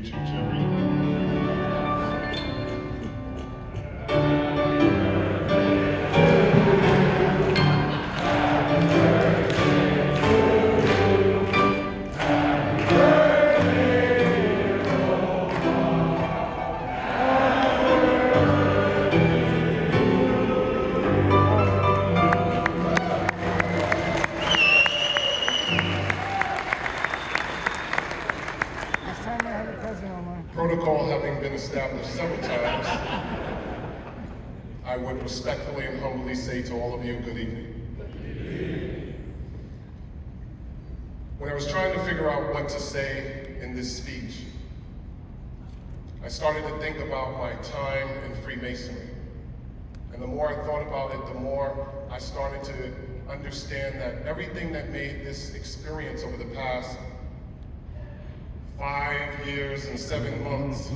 meet you, Jerry. Protocol having been established several times, I would respectfully and humbly say to all of you, good evening. When I was trying to figure out what to say in this speech, I started to think about my time in Freemasonry. And the more I thought about it, the more I started to understand that everything that made this experience over the past 5 years and 7 months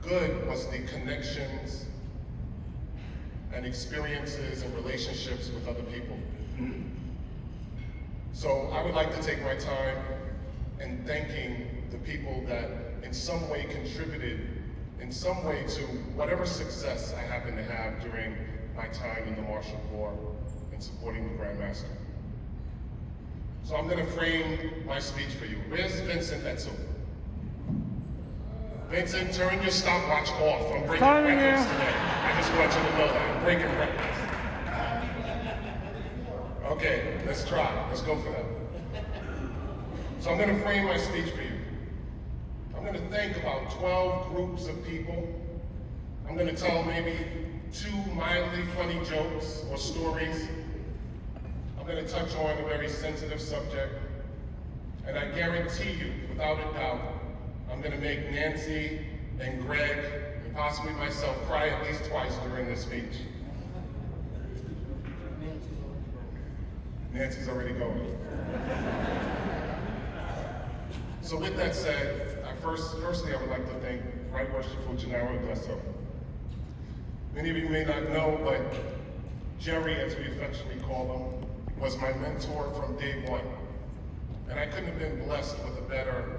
good was the connections and experiences and relationships with other people. So I would like to take my time in thanking the people that in some way contributed in some way to whatever success I happen to have during my time in the Marshal Corps and supporting the Grand Master. So I'm going to frame my speech for you. Where's Vincent Etzel? Vincent, turn your stopwatch off. I'm breaking records today. I just want you to know that. I'm breaking records. Okay, let's try. Let's go for that. So I'm going to frame my speech for you. I'm going to thank about 12 groups of people. I'm going to tell maybe 2 mildly funny jokes or stories. I'm going to touch on a very sensitive subject, and I guarantee you, without a doubt, I'm going to make Nancy and Greg, and possibly myself, cry at least twice during this speech. Nancy's already going. So with that said, firstly I would like to thank Right Worshipful Gennaro Adesso. Many of you may not know, but Jerry, as we affectionately call him, was my mentor from day one. And I couldn't have been blessed with a better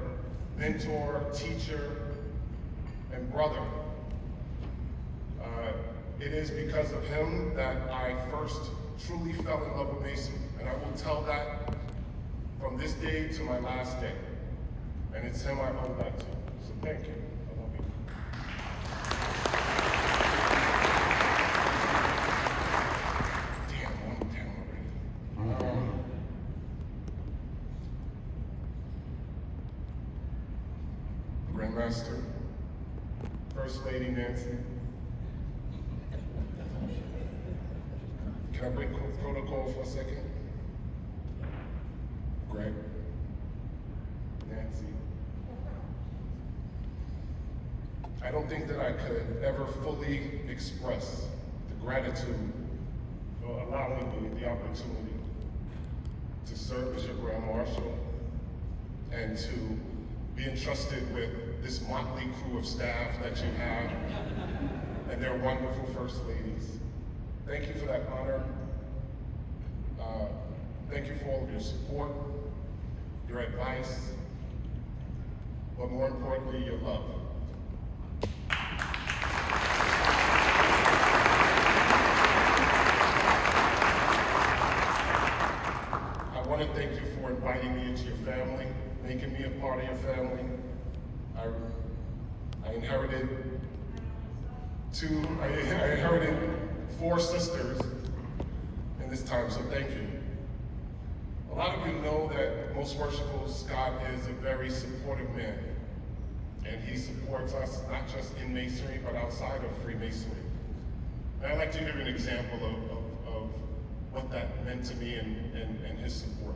mentor, teacher, and brother. It is because of him that I first truly fell in love with Masonry. And I will tell that from this day to my last day. And it's him I owe that to. So thank you. I love you. Grandmaster, First Lady Nancy. Can I break protocol for a second? Greg, Nancy. I don't think that I could ever fully express the gratitude for allowing me the opportunity to serve as your Grand Marshal and to be entrusted with this motley crew of staff that you have and their wonderful First Ladies. Thank you for that honor. Thank you for all of your support, your advice, but more importantly, your love. I want to thank you for inviting me into your family, making me a part of your family. I inherited I inherited 4 sisters in this time, so thank you. A lot of you know that Most Worshipful Scott is a very supportive man, and he supports us not just in Masonry, but outside of Freemasonry. And I'd like to give you an example of what that meant to me and his support.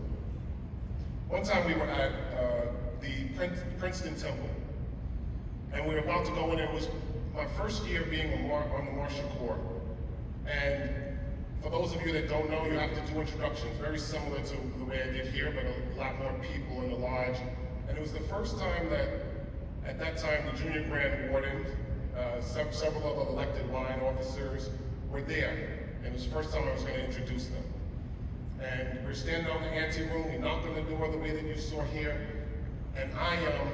One time we were at the Princeton Temple, and we were about to go in. It was my first year being on the Marshal Corps. And for those of you that don't know, you have to do introductions, very similar to the way I did here, but a lot more people in the lodge. And it was the first time that, at that time, the Junior Grand Warden, several other elected line officers were there. And it was the first time I was going to introduce them. And we're standing out in the ante room, we knocked on the door the way that you saw here, and I am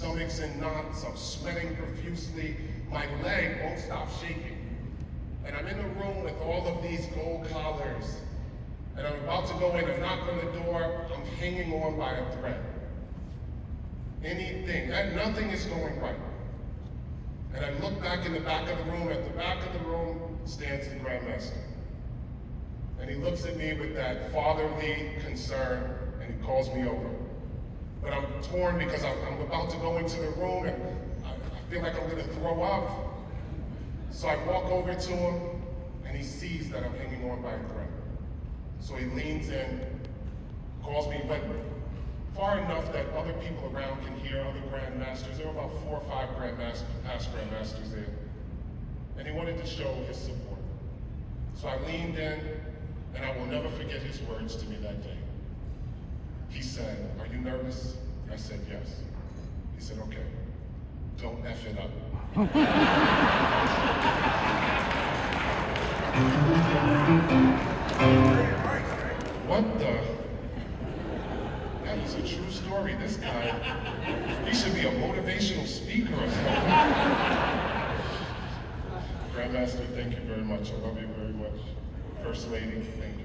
stomach's in knots, I'm sweating profusely, my leg won't stop shaking. And I'm in the room with all of these gold collars, and I'm about to go in and knock on the door, I'm hanging on by a thread. Anything, nothing is going right. And I look back in the back of the room, at the back of the room stands the Grandmaster. And he looks at me with that fatherly concern, and he calls me over. But I'm torn because I'm about to go into the room, and I feel like I'm gonna throw up. So I walk over to him, and he sees that I'm hanging on by a thread. So he leans in, calls me, but far enough that other people around can hear, other grandmasters. There were about 4 or 5 past grandmasters there. And he wanted to show his support. So I leaned in, and I will never forget his words to me that day. He said, "Are you nervous?" I said, "Yes." He said, "Okay, don't F it up." What the? That is a true story. This guy, he should be a motivational speaker or something. Grandmaster, thank you very much. I love you very much. First Lady, thank you.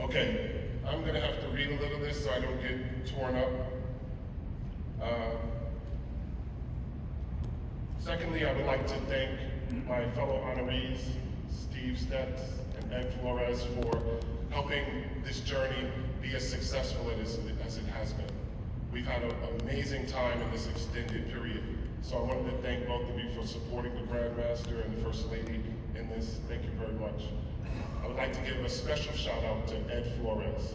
Okay, I'm going to have to read a little of this so I don't get torn up. Secondly, I would like to thank my fellow honorees, Steve Stetz and Ed Flores, for helping this journey be as successful as it has been. We've had an amazing time in this extended period. So I wanted to thank both of you for supporting the Grandmaster and the First Lady in this. Thank you very much. I would like to give a special shout out to Ed Flores.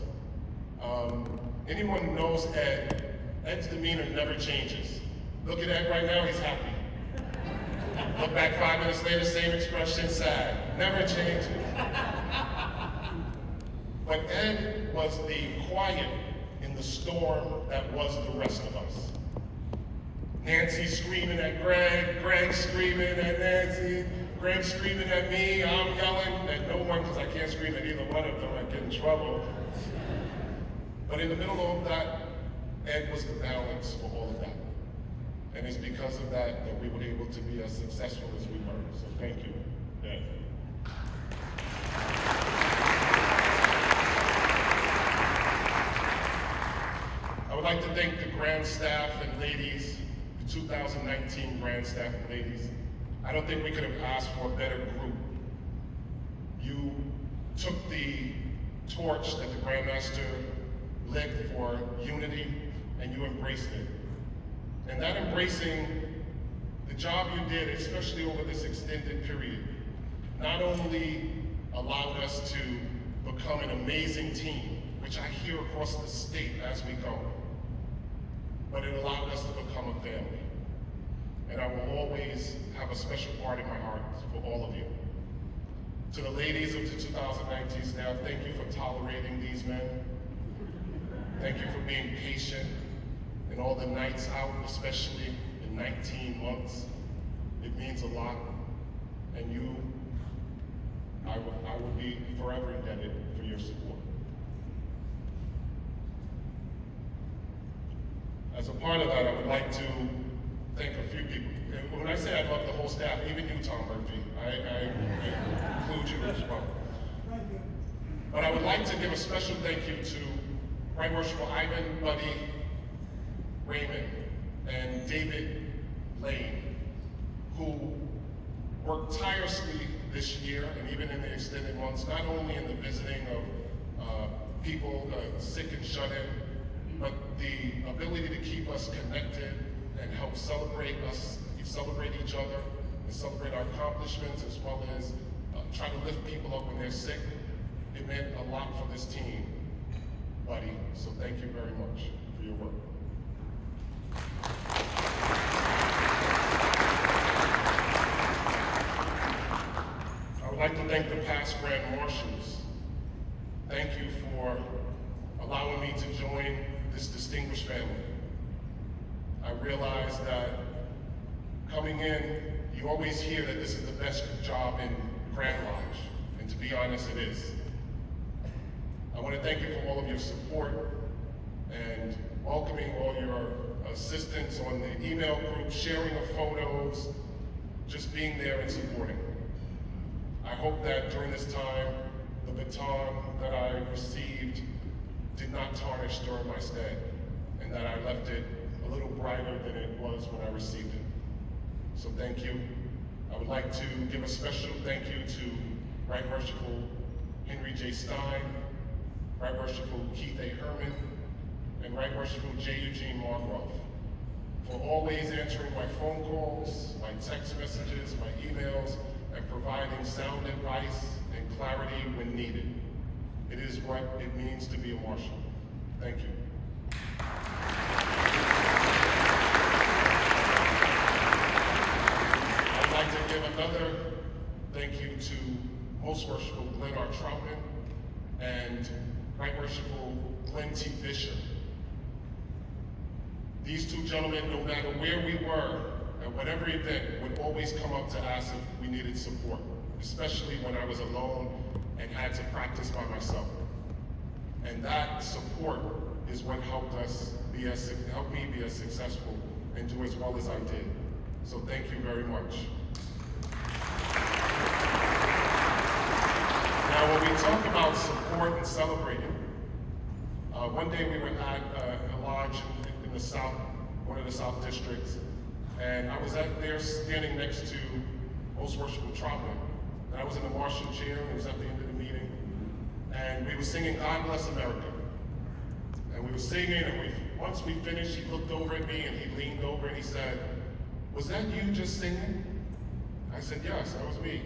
Anyone who knows Ed, Ed's demeanor never changes. Look at Ed right now, he's happy. Look back 5 minutes later, same expression, sad. Never changes. But Ed was the quiet in the storm that was the rest of us. Nancy screaming at Greg, Greg screaming at Nancy, Greg screaming at me, I'm yelling at no one because I can't scream at either one of them, I'd get in trouble. But in the middle of that, Ed was the balance for all of that. And it's because of that that we were able to be as successful as we were. So thank you, Ed. I would like to thank the Grand Staff and ladies, the 2019 Grand Staff and ladies. I don't think we could have asked for a better group. You took the torch that the Grandmaster lit for unity, and you embraced it. And that embracing, the job you did, especially over this extended period, not only allowed us to become an amazing team, which I hear across the state as we go, but it allowed us to become a family. And I will always have a special part in my heart for all of you. To the ladies of the 2019 staff, thank you for tolerating these men. Thank you for being patient in all the nights out, especially in 19 months. It means a lot. And you, I will be forever indebted for your support. As a part of that, I would like to thank a few people. And when I say I love the whole staff, even you, Tom Murphy, I include you as well. But I would like to give a special thank you to Right Worshipful Ivan, Buddy, Raymond, and David Lane, who worked tirelessly this year and even in the extended months, not only in the visiting of people sick and shut in, but the ability to keep us connected and help celebrate each other, and celebrate our accomplishments, as well as try to lift people up when they're sick. It meant a lot for this team, buddy. So thank you very much for your work. I would like to thank the past Grand Marshals. Thank you for allowing me to join this distinguished family. I realize that coming in, you always hear that this is the best job in Grand Lodge, and to be honest, it is. I want to thank you for all of your support, and welcoming all your assistants on the email group, sharing of photos, just being there and supporting. I hope that during this time, the baton that I received did not tarnish during my stay, and that I left it a little brighter than it was when I received it. So thank you. I would like to give a special thank you to Right Merciful Henry J. Stein, Right Merciful Keith A. Herman, and Right Merciful J. Eugene Margroff for always answering my phone calls, my text messages, my emails, and providing sound advice and clarity when needed. It is what it means to be a Marshal. Thank you. I'd like to give another thank you to Most Worshipful Glenn R. Troutman and Right Worshipful Glenn T. Fisher. These two gentlemen, no matter where we were, at whatever event, would always come up to ask if we needed support, especially when I was alone and had to practice by myself. And that support is what helped me be as successful and do as well as I did. So thank you very much. Now, when we talk about support and celebrating, one day we were at a lodge in the South, one of the South districts, and I was there standing next to Most Worshipful Troutman, and I was in the Marshal chair, and it was at the end of the meeting, and we were singing God Bless America. And we were singing, and once we finished, he looked over at me, and he leaned over, and he said, "Was that you just singing?" I said, "Yes, that was me."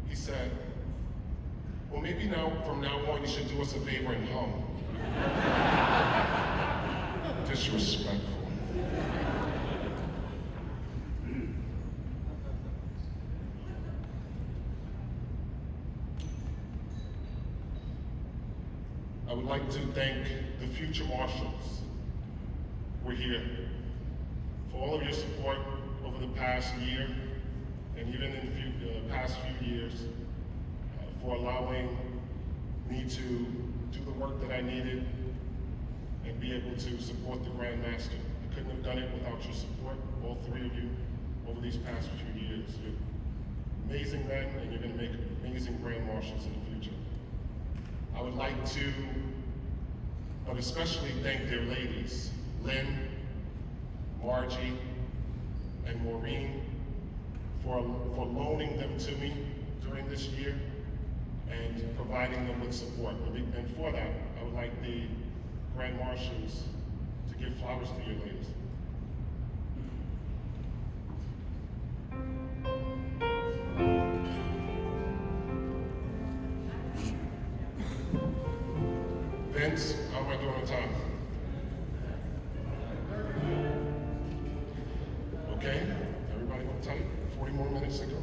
He said, "Well, maybe from now on, you should do us a favor and hum." Disrespectful. I would like to thank the future Marshals who are here for all of your support over the past year and even in the past few years, for allowing me to do the work that I needed and be able to support the Grand Master. I couldn't have done it without your support, all three of you, over these past few years. You're amazing men, and you're going to make amazing Grand Marshals in the future. I would like to, but especially thank their ladies, Lynn, Margie, and Maureen, for loaning them to me during this year and providing them with support. And for that, I would like the Grand Marshals to give flowers to your ladies. Vince, how am I doing on time? Okay, everybody hold tight, 40 more minutes to go.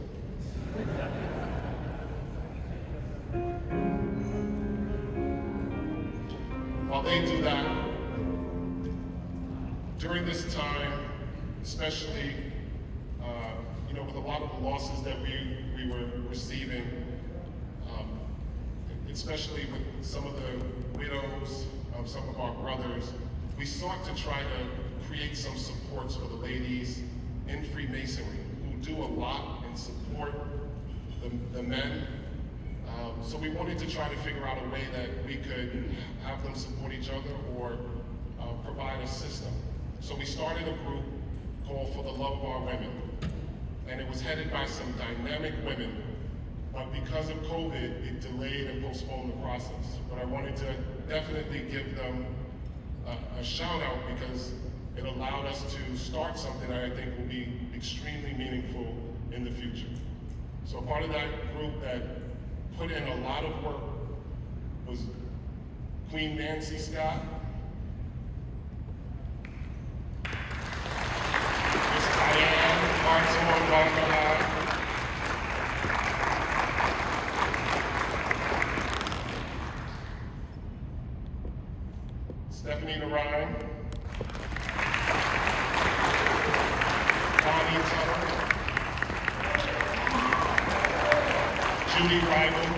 While they do that, during this time, especially, with a lot of the losses that we were receiving, especially with some of the widows of some of our brothers, we sought to try to create some supports for the ladies in Freemasonry who do a lot and support the men. So we wanted to try to figure out a way that we could have them support each other or provide a system. So we started a group called For the Love of Our Women. And it was headed by some dynamic women. But because of COVID, it delayed and postponed the process. But I wanted to definitely give them a shout out because it allowed us to start something that I think will be extremely meaningful in the future. So part of that group that put in a lot of work was Queen Nancy Scott, Miss Diane Barton, Stephanie Narayan, Bonnie Tuttle, Judy Rival.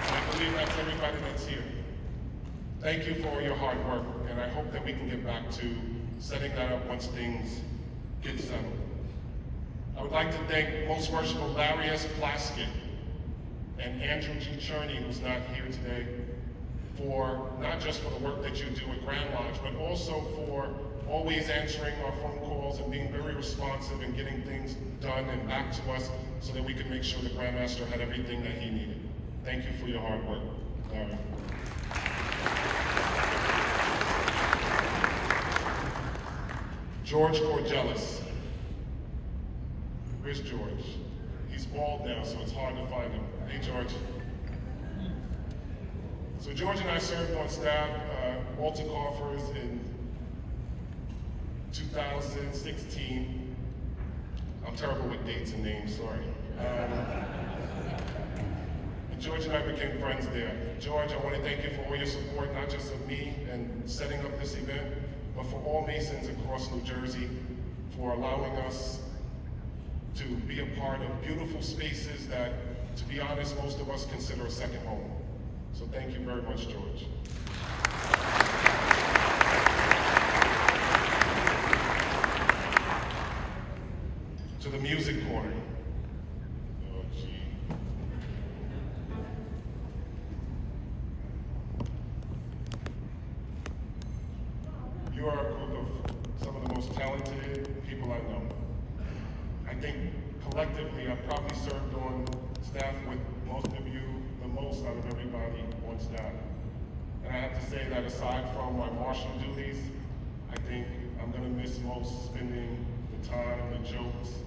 I believe that's everybody that's here. Thank you for all your hard work, and I hope that we can get back to setting that up once things get settled. I would like to thank Most Worshipful Larry S. Plaskett and Andrew G. Cherney, who's not here today, for not just for the work that you do at Grand Lodge, but also for always answering our phone calls and being very responsive and getting things done and back to us so that we could make sure the Grand Master had everything that he needed. Thank you for your hard work, Larry. George Corgelis. Where's George? He's bald now, so it's hard to find him. Hey, George. So George and I served on staff, Walter Coffers in 2016. I'm terrible with dates and names, sorry. And George and I became friends there. George, I want to thank you for all your support, not just of me and setting up this event, but for all Masons across New Jersey, for allowing us to be a part of beautiful spaces that, to be honest, most of us consider a second home. So thank you very much, George. To the music corner. Oh, gee. You are a group of some of the most talented people I know. I think collectively I've probably served on staff with most of you, the most out of everybody on staff. And I have to say that aside from my Marshal duties, I think I'm going to miss most spending the time, the jokes,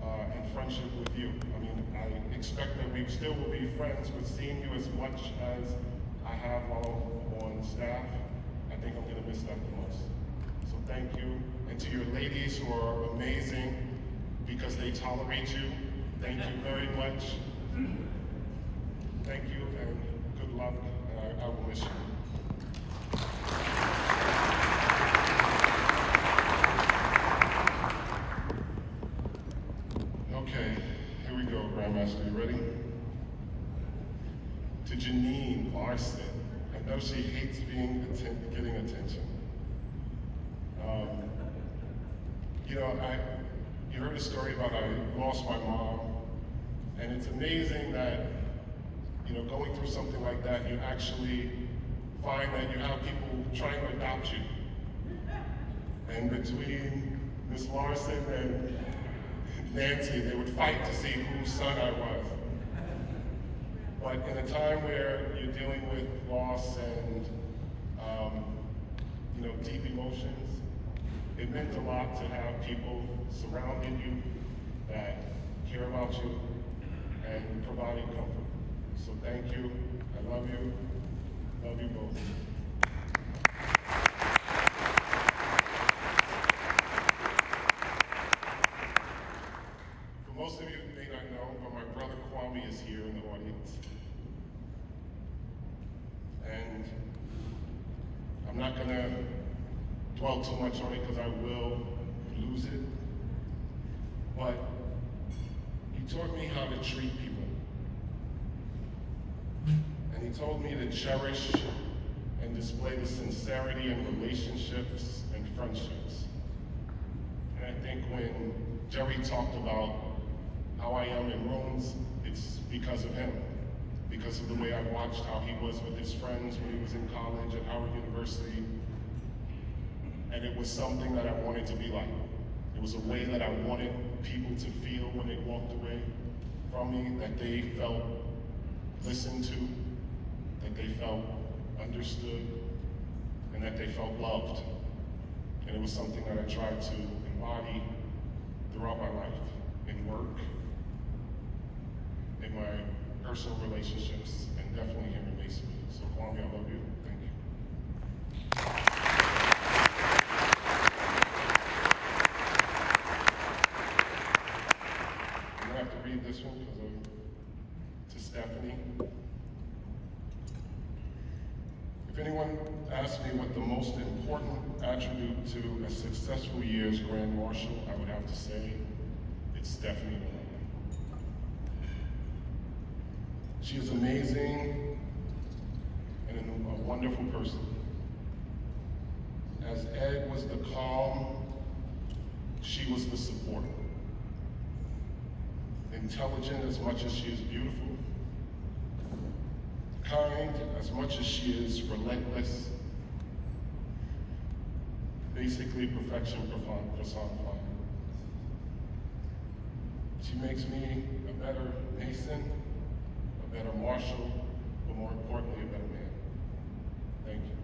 and friendship with you. I mean, I expect that we still will be friends, but seeing you as much as I have while on staff, I think I'm going to miss that the most. So thank you. And to your ladies who are amazing because they tolerate you, thank you very much. Thank you and good luck, and I will miss you. Okay, here we go, Grandmaster, you ready? To Janine Larson. I know she hates getting attention. You know, you heard a story about I lost my mom, and it's amazing that, you know, going through something like that, you actually find that you have people trying to adopt you. And between Miss Larson and Nancy, they would fight to see whose son I was. But in a time where you're dealing with loss and, you know, deep emotions, it meant a lot to have people surrounding you that care about you and providing comfort. So thank you. I love you. Love you both. For most of you who may not know, but my brother Kwame is here in the audience. And I'm not going to dwell too much on it because I will lose it. But he taught me how to treat people. And he told me to cherish and display the sincerity in relationships and friendships. And I think when Jerry talked about how I am in rooms, it's because of him. Because of the way I watched how he was with his friends when he was in college at Howard University. And it was something that I wanted to be like. It was a way that I wanted people to feel when they walked away from me, that they felt listened to, that they felt understood, and that they felt loved. And it was something that I tried to embody throughout my life, in work, in my personal relationships, and definitely here in Masonry. So Kwame, I love you. Thank you. I'm gonna have to read this one because to Stephanie. If anyone asked me what the most important attribute to a successful year as Grand Marshal, I would have to say it's Stephanie. She is amazing and a wonderful person. As Ed was the calm, she was the support. Intelligent as much as she is beautiful. Kind as much as she is relentless. Basically perfection personified. She makes me a better Mason, a better Marshal, but more importantly, a better man. Thank you.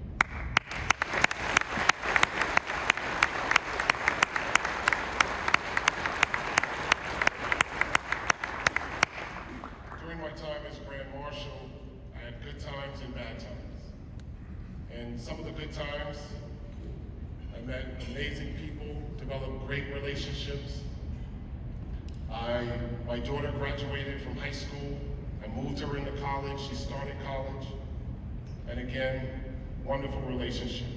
During my time as Grand Marshal, I had good times and bad times. And some of the good times, I met amazing people, developed great relationships. My daughter graduated from high school. I moved her into college. She started college. And again, wonderful relationship.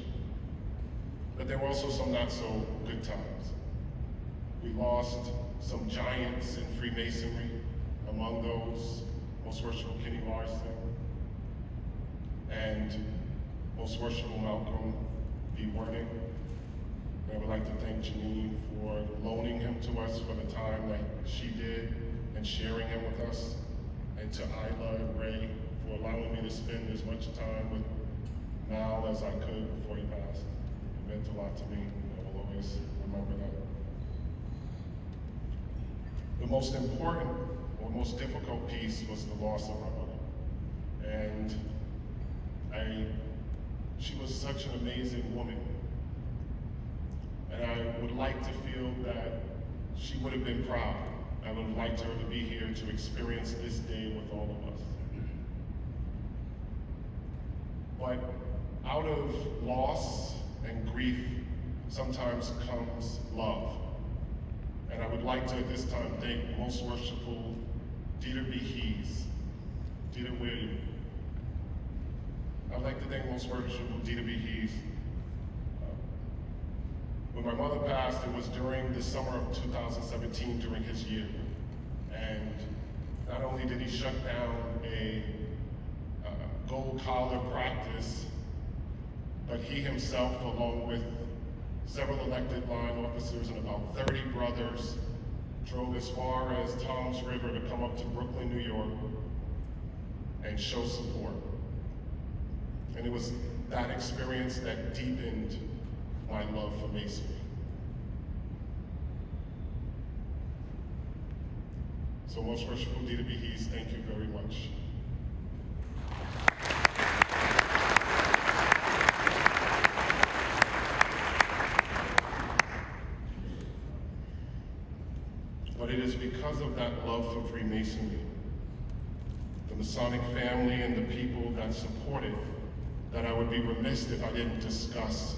But there were also some not so good times. We lost some giants in Freemasonry. Among those, Most Worshipful Kenny Larson and Most Worshipful Malcolm B. Wernick. And I would like to thank Janine for loaning him to us for the time that she did and sharing him with us. And to Isla and Ray for allowing me to spend as much time with Mal as I could before he passed. It meant a lot to me, and I will always remember that. The most important or most difficult piece was the loss of my mother. And she was such an amazing woman. And I would like to feel that she would have been proud. I would have liked her to be here to experience this day with all of us. But out of loss and grief sometimes comes love. And I would like to at this time thank Most Worshipful Dieter B. Hees, Dieter William. I'd like to thank Most Worshipful Dieter B. Hees. When my mother passed, it was during the summer of 2017, during his year. And not only did he shut down a gold collar practice, but he himself, along with several elected line officers and about 30 brothers, drove as far as Toms River to come up to Brooklyn, New York, and show support. And it was that experience that deepened my love for Masonry. So Most Worshipful Dieter B. Hees, thank you very much. But it is because of that love for Freemasonry, the Masonic family and the people that support it, that I would be remiss if I didn't discuss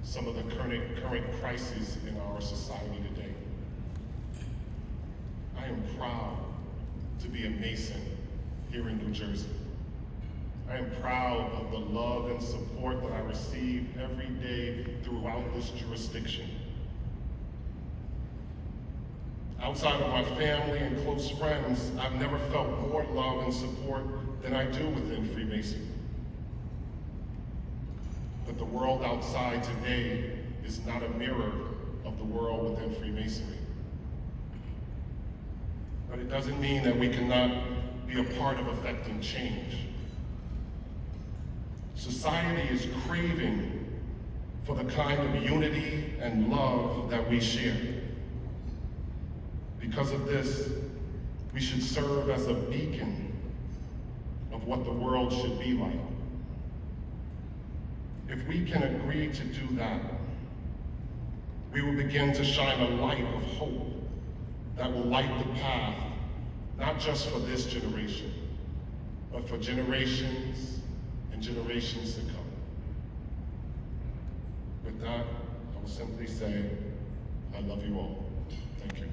some of the current crises in our society today. I am proud to be a Mason here in New Jersey. I am proud of the love and support that I receive every day throughout this jurisdiction. Outside of my family and close friends, I've never felt more love and support than I do within Freemasonry. But the world outside today is not a mirror of the world within Freemasonry. But it doesn't mean that we cannot be a part of affecting change. Society is craving for the kind of unity and love that we share. Because of this, we should serve as a beacon of what the world should be like. If we can agree to do that, we will begin to shine a light of hope that will light the path, not just for this generation, but for generations and generations to come. With that, I will simply say, I love you all. Thank you.